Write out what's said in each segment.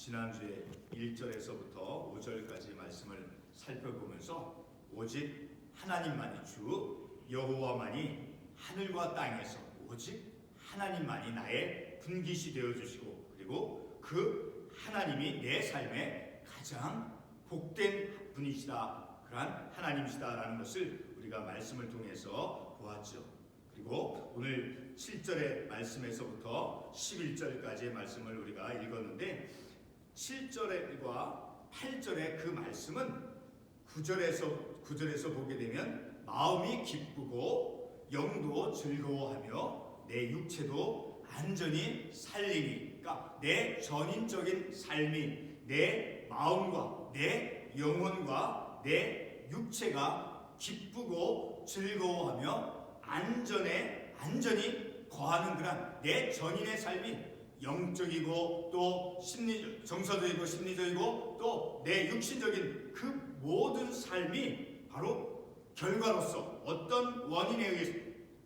지난주에 1절에서부터 5절까지 말씀을 살펴보면서 오직 하나님만이 주 여호와만이 하늘과 땅에서 오직 하나님만이 나의 분깃이 되어주시고, 그리고 그 하나님이 내 삶의 가장 복된 분이시다, 그러한 하나님이시다라는 것을 우리가 말씀을 통해서 보았죠. 그리고 오늘 7절의 말씀에서부터 11절까지의 말씀을 우리가 읽었는데, 7절과 8절의 그 말씀은 9절에서 보게 되면 마음이 기쁘고 영도 즐거워하며 내 육체도 안전히 살리니, 그러니까 내 전인적인 삶이 내 마음과 내 영혼과 내 육체가 기쁘고 즐거워하며 안전히 거하는 그런 내 전인의 삶이 영적이고 또 정서적이고 심리적이고 또 내 육신적인 그 모든 삶이 바로 결과로서 어떤 원인에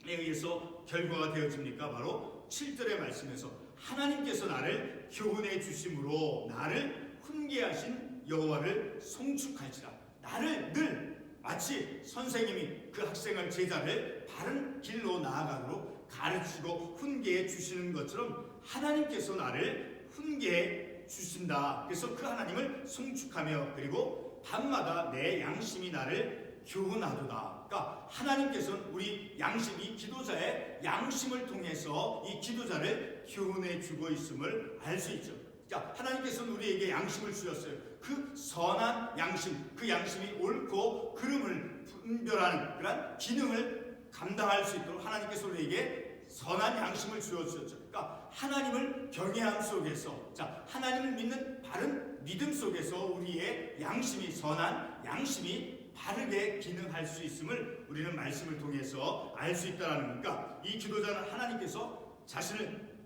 의해서 결과가 되어집니까? 바로 7절의 말씀에서 하나님께서 나를 교훈해 주심으로 나를 훈계하신 여호와를 송축할지라. 나를 늘 마치 선생님이 그 학생을, 제자를 바른 길로 나아가도록 가르치고 훈계해 주시는 것처럼 하나님께서 나를 훈계해 주신다. 그래서 그 하나님을 송축하며, 그리고 밤마다 내 양심이 나를 교훈하도다. 그러니까 하나님께서는 우리 양심이 기도자의 양심을 통해서 이 기도자를 교훈해 주고 있음을 알 수 있죠. 자, 하나님께서는 우리에게 양심을 주셨어요. 그 선한 양심, 그 양심이 옳고 그름을 분별하는 그런 기능을 감당할 수 있도록 하나님께서 우리에게 선한 양심을 주어주셨죠. 그러니까 하나님을 경외함 속에서, 자, 하나님을 믿는 바른 믿음 속에서 우리의 양심이, 선한 양심이 바르게 기능할 수 있음을 우리는 말씀을 통해서 알 수 있다는 거니까, 이 기도자는 하나님께서 자신을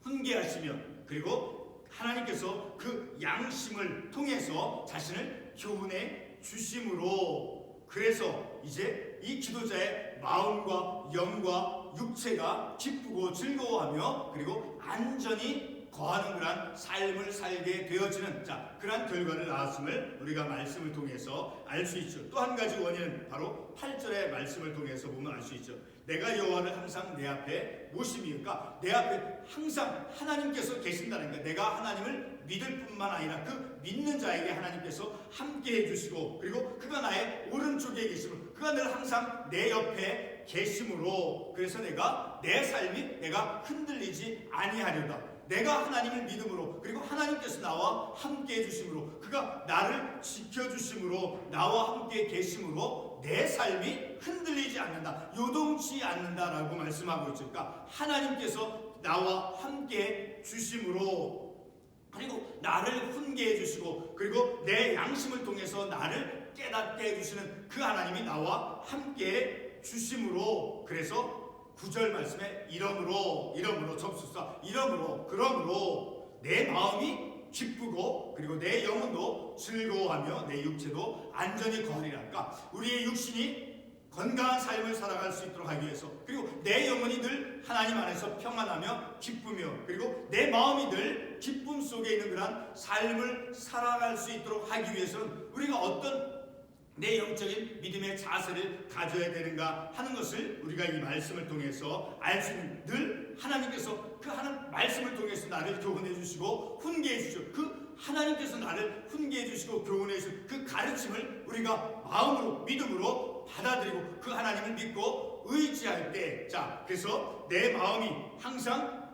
훈계하시며, 그리고 하나님께서 그 양심을 통해서 자신을 교훈해 주심으로, 그래서 이제 이 기도자의 마음과 영과 육체가 기쁘고 즐거워하며 그리고 안전히 거하는 그런 삶을 살게 되어지는, 자, 그러한 결과를 낳았음을 우리가 말씀을 통해서 알 수 있죠. 또 한 가지 원인은 바로 8절의 말씀을 통해서 보면 알 수 있죠. 내가 여호와를 항상 내 앞에 모심이니까, 내 앞에 항상 하나님께서 계신다는 거예요. 내가 하나님을 믿을 뿐만 아니라 그 믿는 자에게 하나님께서 함께 해주시고, 그리고 그가 나의 오른쪽에 계시므로, 그가 늘 항상 내 옆에 계심으로, 그래서 내 삶이 내가 흔들리지 아니하려다. 내가 하나님을 믿음으로, 그리고 하나님께서 나와 함께 해주심으로, 그가 나를 지켜주심으로, 나와 함께 계심으로 내 삶이 흔들리지 않는다, 요동치 않는다라고 말씀하고 있죠. 그러니까 하나님께서 나와 함께 주심으로, 그리고 나를 훈계해 주시고, 그리고 내 양심을 통해서 나를 깨닫게 해주시는 그 하나님이 나와 함께 주심으로, 그래서 9절 말씀에 이러므로 접수사, 그러므로 내 마음이 기쁘고 그리고 내 영혼도 즐거워하며 내 육체도 안전히 거하리라. 그러니까 우리의 육신이 건강한 삶을 살아갈 수 있도록 하기 위해서, 그리고 내 영혼이 늘 하나님 안에서 평안하며 기쁘며, 그리고 내 마음이 늘 기쁨 속에 있는 그런 삶을 살아갈 수 있도록 하기 위해서는 우리가 어떤 내 영적인 믿음의 자세를 가져야 되는가 하는 것을 우리가 이 말씀을 통해서 알 수 있는, 늘 하나님께서 그 하나님 말씀을 통해서 나를 교훈해 주시고 훈계해 주시고, 그 하나님께서 나를 훈계해 주시고 교훈해 주시고 그 가르침을 우리가 마음으로 믿음으로 받아들이고 그 하나님을 믿고 의지할 때, 자, 그래서 내 마음이 항상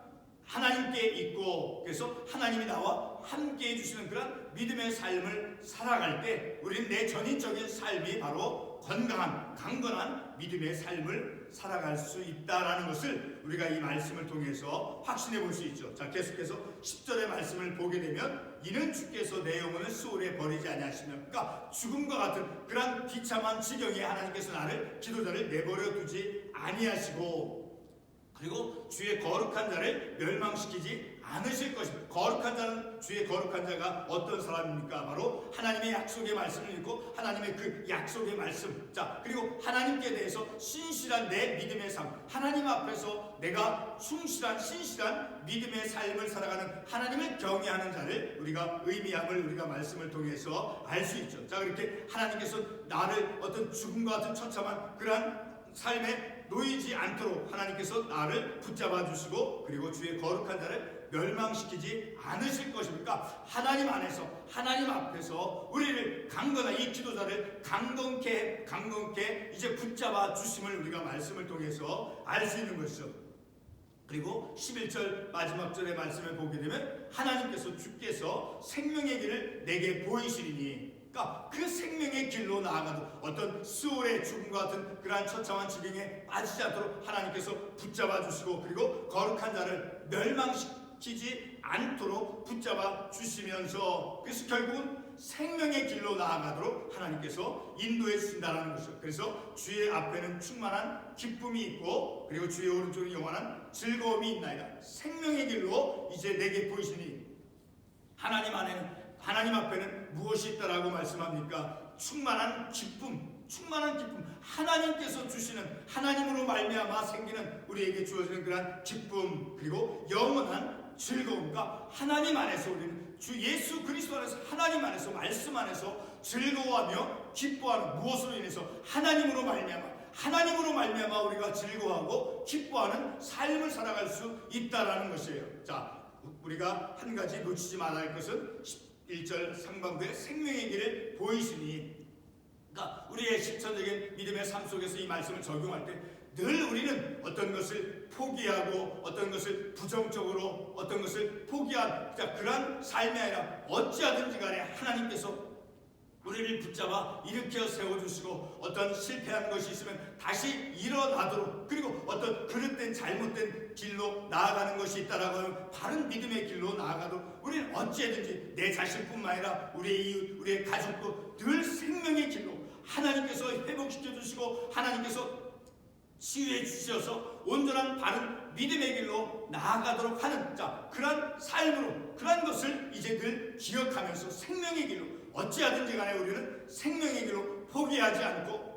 하나님께 있고, 그래서 하나님이 나와 함께 해주시는 그런 믿음의 삶을 살아갈 때 우리는 내 전인적인 삶이 바로 건강한 강건한 믿음의 삶을 살아갈 수 있다라는 것을 우리가 이 말씀을 통해서 확신해 볼 수 있죠. 자, 계속해서 10절의 말씀을 보게 되면, 이는 주께서 내 영혼을 수월에 버리지 아니하시며, 그러니까 죽음과 같은 그런 비참한 지경에 하나님께서 나를, 기도자를 내버려 두지 아니하시고, 그리고 주의 거룩한 자를 멸망시키지 않으실 것입니다. 거룩한 자는 주의 거룩한 자가 어떤 사람입니까? 바로 하나님의 약속의 말씀을 읽고 하나님의 그 약속의 말씀, 자 그리고 하나님께 대해서 신실한 내 믿음의 삶, 하나님 앞에서 내가 충실한 신실한 믿음의 삶을 살아가는 하나님을 경외하는 자를 우리가 의미함을 우리가 말씀을 통해서 알 수 있죠. 자 그렇게 하나님께서 나를 어떤 죽음과 같은 처참한 그러한 삶에 놓이지 않도록 하나님께서 나를 붙잡아 주시고 그리고 주의 거룩한 자를 멸망시키지 않으실 것입니까? 하나님 안에서 하나님 앞에서 우리를 강건한 이 지도자를 강건케 이제 붙잡아 주심을 우리가 말씀을 통해서 알 수 있는 것이죠. 그리고 11절 마지막 절의 말씀을 보게 되면 하나님께서 주께서 생명의 길을 내게 보이시리니, 그러니까 그 생명의 길로 나아가도 어떤 수월의 죽음과 같은 그러한 처참한 지경에 빠지지 않도록 하나님께서 붙잡아 주시고 그리고 거룩한 자를 멸망시키지 않도록 붙잡아 주시면서 그래서 결국은 생명의 길로 나아가도록 하나님께서 인도해 주신다는 것이죠. 그래서 주의 앞에는 충만한 기쁨이 있고 그리고 주의 오른쪽에 영원한 즐거움이 있나이다. 생명의 길로 이제 내게 보이시니 하나님 앞에는 무엇이 있다라고 말씀합니까? 충만한 기쁨, 하나님께서 주시는 하나님으로 말미암아 생기는 우리에게 주어지는 그런 기쁨 그리고 영원한 즐거움과 하나님 안에서 우리는 주 예수 그리스도 안에서 하나님 안에서 말씀 안에서 즐거워하며 기뻐하는 무엇으로 인해서 하나님으로 말미암아 우리가 즐거워하고 기뻐하는 삶을 살아갈 수 있다라는 것이에요. 자, 우리가 한 가지 놓치지 말아야 할 것은 1절 상반부에 생명의 길을 보이시니, 그러니까 우리의 실천적인 믿음의 삶 속에서 이 말씀을 적용할 때 늘 우리는 어떤 것을 포기하고 어떤 것을 부정적으로 어떤 것을 포기한 그러한 삶이 아니라 어찌하든지 간에 하나님께서 우리를 붙잡아 일으켜 세워주시고 어떤 실패한 것이 있으면 다시 일어나도록 그리고 어떤 그릇된 잘못된 길로 나아가는 것이 있다라고 하면 바른 믿음의 길로 나아가도록 우리는 어찌하든지 내 자신뿐만 아니라 우리의 이웃, 우리의 가족도 늘 생명의 길로 하나님께서 회복시켜 주시고 하나님께서 치유해 주셔서 온전한 바른 믿음의 길로 나아가도록 하는 그런 삶으로 그런 것을 이제 늘 기억하면서 생명의 길로 어찌하든지 간에 우리는 생명의 길로 포기하지 않고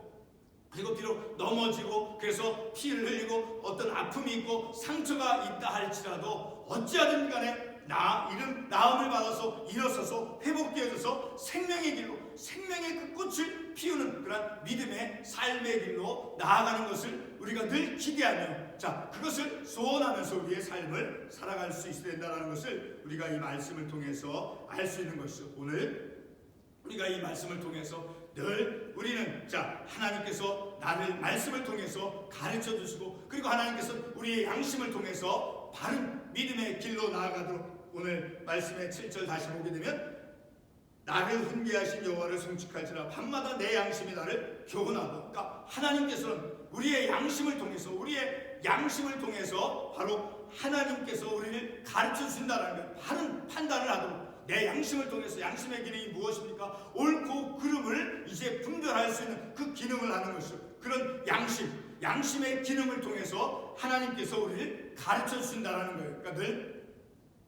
그리고 비록 넘어지고 그래서 피를 흘리고 어떤 아픔이 있고 상처가 있다 할지라도 어찌하든지 간에 나음을 받아서 일어서서 회복되어져서 생명의 길로 생명의 그 꽃을 피우는 그런 믿음의 삶의 길로 나아가는 것을 우리가 늘 기대하며 그것을 소원하면서 우리의 삶을 살아갈 수 있어야 된다는 것을 우리가 이 말씀을 통해서 알 수 있는 것이죠. 오늘 우리가 이 말씀을 통해서 늘 우리는 하나님께서 나를 말씀을 통해서 가르쳐 주시고 그리고 하나님께서 우리의 양심을 통해서 바른 믿음의 길로 나아가도록 오늘 말씀의 7절 다시 보게 되면 나를 훈계하신 여호와를 송축할지라 밤마다 내 양심이 나를 교훈하고, 그러니까 하나님께서는 우리의 양심을 통해서 바로 하나님께서 우리를 가르쳐 주신다는 것, 바른 판단을 하도록 내 양심을 통해서 양심의 기능이 무엇입니까? 옳고 그름을 이제 분별할 수 있는 그 기능을 하는 것이죠. 그런 양심의 기능을 통해서 하나님께서 우리를 가르쳐 주신다는 거예요. 그러니까 늘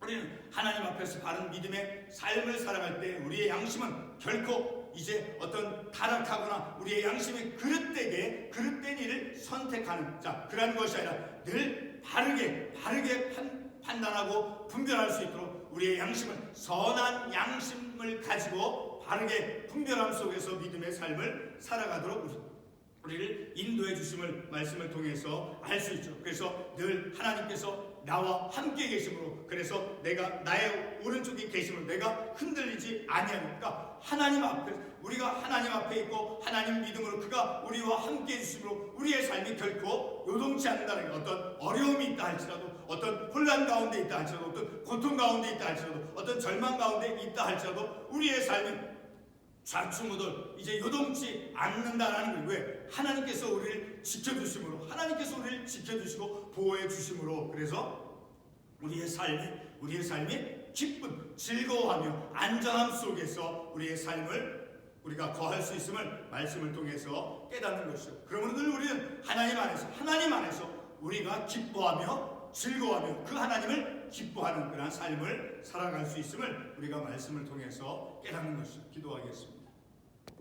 우리는 하나님 앞에서 바른 믿음의 삶을 살아갈 때 우리의 양심은 결코 이제 어떤 타락하거나 우리의 양심이 그릇된 일을 선택하는 그러한 것이 아니라 늘 바르게 판단하고 분별할 수 있도록 우리의 양심은 선한 양심을 가지고 바르게 분별함 속에서 믿음의 삶을 살아가도록 우리를 인도해 주심을 말씀을 통해서 알 수 있죠. 그래서 늘 하나님께서 나와 함께 계심으로 그래서 내가 나의 오른쪽에 계심으로 내가 흔들리지 아니하니까 우리가 하나님 앞에 있고 하나님 믿음으로 그가 우리와 함께 해주심으로 우리의 삶이 결코 요동치 않는다는 것, 어떤 어려움이 있다 할지라도 어떤 혼란 가운데 있다 할지라도 어떤 고통 가운데 있다 할지라도 어떤 절망 가운데 있다 할지라도 우리의 삶이 좌충우돌 이제 요동치 않는다라는 거예요. 왜? 하나님께서 우리를 지켜주심으로 하나님께서 우리를 지켜주시고 보호해 주심으로 그래서 우리의 삶이 기쁨, 즐거워하며 안전함 속에서 우리의 삶을 우리가 거할 수 있음을 말씀을 통해서 깨닫는 것이죠. 그러므로 늘 우리는 하나님 안에서 우리가 기뻐하며 즐거워하며 그 하나님을 하나님을 기뻐하는 그런 삶을 살아갈 수 있음을 우리가 말씀을 통해서 깨닫는 것을 기도하겠습니다.